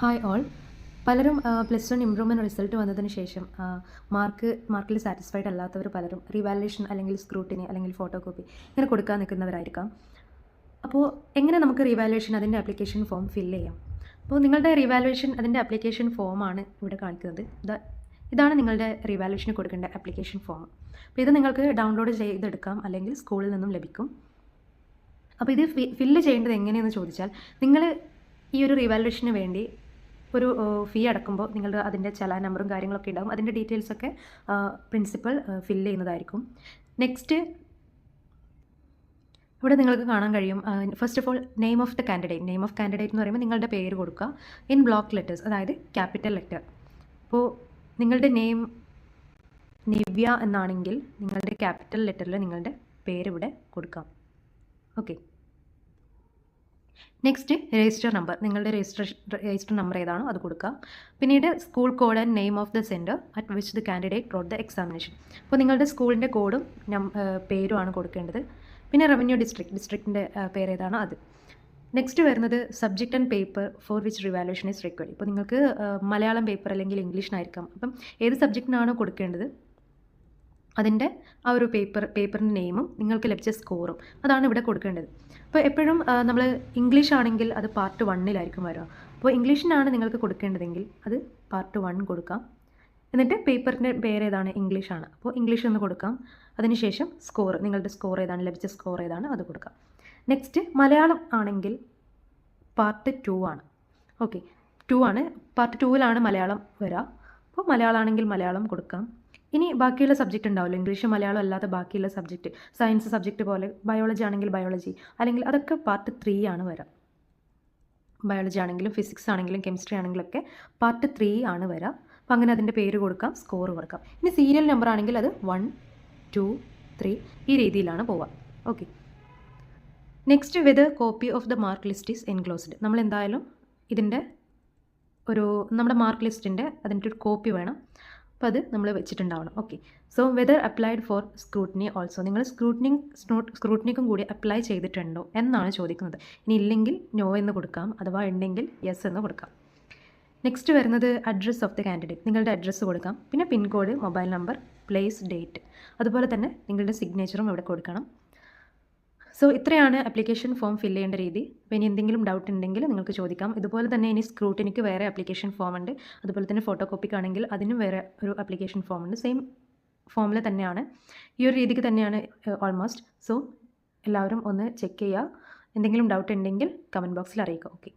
Hi all. പലരും +1 improvement result വന്നതിന് ശേഷം മാർക്കിൽ സാറ്റിസ്ഫൈഡ് അല്ലാത്തവർ പലരും റീവാലുവേഷൻ അല്ലെങ്കിൽ സ്ക്രൂട്ടിനി അല്ലെങ്കിൽ ഫോട്ടോ കോപ്പി ഇങ്ങനെ കൊടുക്കാൻ നിൽക്കുന്നവരായിരിക്കാം. അപ്പോൾ എങ്ങനെ നമുക്ക് റീവാലുവേഷൻ അതിൻ്റെ ആപ്ലിക്കേഷൻ ഫോം ഫില്ല് ചെയ്യാം? അപ്പോൾ നിങ്ങളുടെ റീവാലുവേഷൻ അതിൻ്റെ ആപ്ലിക്കേഷൻ ഫോമാണ് ഇവിടെ കാണിക്കുന്നത്. ഇതാണ് നിങ്ങളുടെ റീവാലുവേഷന് കൊടുക്കേണ്ട ആപ്ലിക്കേഷൻ ഫോം. അപ്പോൾ ഇത് നിങ്ങൾക്ക് ഡൗൺലോഡ് ചെയ്തെടുക്കാം അല്ലെങ്കിൽ സ്കൂളിൽ നിന്നും ലഭിക്കും. അപ്പോൾ ഇത് ഫില്ല് ചെയ്യേണ്ടത് എങ്ങനെയെന്ന് ചോദിച്ചാൽ, നിങ്ങൾ ഈ ഒരു റീവാലുവേഷന് വേണ്ടി ഒരു ഫീ അടക്കുമ്പോൾ നിങ്ങളുടെ അതിൻ്റെ ചലാൻ നമ്പറും കാര്യങ്ങളൊക്കെ ഉണ്ടാകും. അതിൻ്റെ ഡീറ്റെയിൽസൊക്കെ പ്രിൻസിപ്പൽ ഫില്ല് ചെയ്യുന്നതായിരിക്കും. നെക്സ്റ്റ് ഇവിടെ നിങ്ങൾക്ക് കാണാൻ കഴിയും, first of all name of the candidate. Name of candidate എന്ന് പറയുമ്പോൾ നിങ്ങളുടെ പേര് കൊടുക്കുക ഇൻ ബ്ലോക്ക് ലെറ്റേഴ്സ്, അതായത് ക്യാപിറ്റൽ ലെറ്റർ. അപ്പോൾ നിങ്ങളുടെ നെയിം നിവ്യ എന്നാണെങ്കിൽ നിങ്ങളുടെ ക്യാപിറ്റൽ ലെറ്ററിൽ നിങ്ങളുടെ പേര് ഇവിടെ കൊടുക്കാം. ഓക്കെ. നെക്സ്റ്റ് രജിസ്റ്റർ നമ്പർ, നിങ്ങളുടെ രജിസ്റ്റർ നമ്പർ ഏതാണോ അത് കൊടുക്കുക. പിന്നീട് school code and name of the centre at which the candidate wrote the examination. അപ്പോൾ നിങ്ങളുടെ സ്കൂളിൻ്റെ കോഡും പേരുമാണ് കൊടുക്കേണ്ടത്. പിന്നെ റവന്യൂ ഡിസ്ട്രിക്റ്റിൻ്റെ പേര് ഏതാണോ അത്. നെക്സ്റ്റ് വരുന്നത് subject and paper for which revaluation is required. ഇപ്പോൾ നിങ്ങൾക്ക് മലയാളം പേപ്പർ അല്ലെങ്കിൽ ഇംഗ്ലീഷിനായിരിക്കാം. അപ്പം ഏത് സബ്ജക്റ്റിനാണോ കൊടുക്കേണ്ടത് അതിൻ്റെ ആ ഒരു പേപ്പറിൻ്റെ നെയിമും നിങ്ങൾക്ക് ലഭിച്ച സ്കോറും അതാണ് ഇവിടെ കൊടുക്കേണ്ടത്. അപ്പോൾ എപ്പോഴും നമ്മൾ ഇംഗ്ലീഷ് ആണെങ്കിൽ അത് പാർട്ട് 1-ലായിരിക്കും വരിക. അപ്പോൾ ഇംഗ്ലീഷിനാണ് നിങ്ങൾക്ക് കൊടുക്കേണ്ടതെങ്കിൽ അത് പാർട്ട് 1 കൊടുക്കാം. എന്നിട്ട് പേപ്പറിൻ്റെ പേര് ഏതാണ്, ഇംഗ്ലീഷാണ്, അപ്പോൾ ഇംഗ്ലീഷ് എന്ന് കൊടുക്കാം. അതിനുശേഷം സ്കോർ, നിങ്ങളുടെ സ്കോർ ഏതാണ്, ലഭിച്ച സ്കോർ ഏതാണ് അത് കൊടുക്കാം. നെക്സ്റ്റ് മലയാളം ആണെങ്കിൽ പാർട്ട് 2 ആണ്. ഓക്കെ, 2 ആണ്, പാർട്ട് 2-ലാണ് മലയാളം വരിക. അപ്പോൾ മലയാളം ആണെങ്കിൽ മലയാളം കൊടുക്കാം. ഇനി ബാക്കിയുള്ള സബ്ജക്റ്റ് ഉണ്ടാവില്ല, ഇംഗ്ലീഷ് മലയാളം അല്ലാതെ ബാക്കിയുള്ള സബ്ജക്റ്റ്, സയൻസ് സബ്ജക്റ്റ് പോലെ ബയോളജി ആണെങ്കിൽ ബയോളജി, അല്ലെങ്കിൽ അതൊക്കെ പാർട്ട് 3 ആണ് വരിക. ബയോളജി ആണെങ്കിലും ഫിസിക്സ് ആണെങ്കിലും കെമിസ്ട്രി ആണെങ്കിലൊക്കെ പാർട്ട് 3 ആണ് വരിക. അപ്പോൾ അങ്ങനെ അതിൻ്റെ പേര് കൊടുക്കാം, സ്കോർ കൊടുക്കാം. ഇനി സീരിയൽ നമ്പർ ആണെങ്കിൽ അത് 1, 2, 3 ഈ രീതിയിലാണ് പോവുക. Okay. Next with copy of the mark list is enclosed. നമ്മൾ എന്തായാലും ഇതിൻ്റെ നമ്മുടെ മാർക്ക് ലിസ്റ്റിൻ്റെ അതിൻ്റെ ഒരു കോപ്പി വേണം. അപ്പോൾ അത് നമ്മൾ വെച്ചിട്ടുണ്ടാവണം. Okay. So whether applied for scrutiny also, നിങ്ങൾ സ്ക്രൂട്ടിനിക്കും കൂടി അപ്ലൈ ചെയ്തിട്ടുണ്ടോ എന്നാണ് ചോദിക്കുന്നത്. ഇനി ഇല്ലെങ്കിൽ നോ എന്ന് കൊടുക്കാം, അഥവാ ഉണ്ടെങ്കിൽ യെസ് എന്ന് കൊടുക്കാം. നെക്സ്റ്റ് വരുന്നത് അഡ്രസ്സ് ഓഫ് ദ കാൻഡിഡേറ്റ്, നിങ്ങളുടെ അഡ്രസ്സ് കൊടുക്കാം. പിന്നെ pincode, mobile number, place, date, അതുപോലെ തന്നെ നിങ്ങളുടെ സിഗ്നേച്ചറും ഇവിടെ കൊടുക്കണം. സോ ഇത്രയാണ് ആപ്ലിക്കേഷൻ ഫോം ഫില്ല് ചെയ്യേണ്ട രീതി. അപ്പോൾ ഇനി എന്തെങ്കിലും ഡൗട്ട് ഉണ്ടെങ്കിൽ നിങ്ങൾക്ക് ചോദിക്കാം. ഇതുപോലെ തന്നെ ഇനി സ്ക്രൂട്ടിനിക്ക് വേറെ ആപ്ലിക്കേഷൻ ഫോം ഉണ്ട്. അതുപോലെ തന്നെ ഫോട്ടോ കോപ്പിക്കാണെങ്കിൽ അതിനും വേറെ ഒരു ആപ്ലിക്കേഷൻ ഫോം ഉണ്ട്. സെയിം ഫോമിൽ തന്നെയാണ്, ഈ ഒരു രീതിക്ക് തന്നെയാണ് ഓൾമോസ്റ്റ്. സോ എല്ലാവരും ഒന്ന് ചെക്ക് ചെയ്യുക. എന്തെങ്കിലും ഡൗട്ട് ഉണ്ടെങ്കിൽ കമൻറ്റ് ബോക്സിൽ അറിയിക്കുക. ഓക്കെ.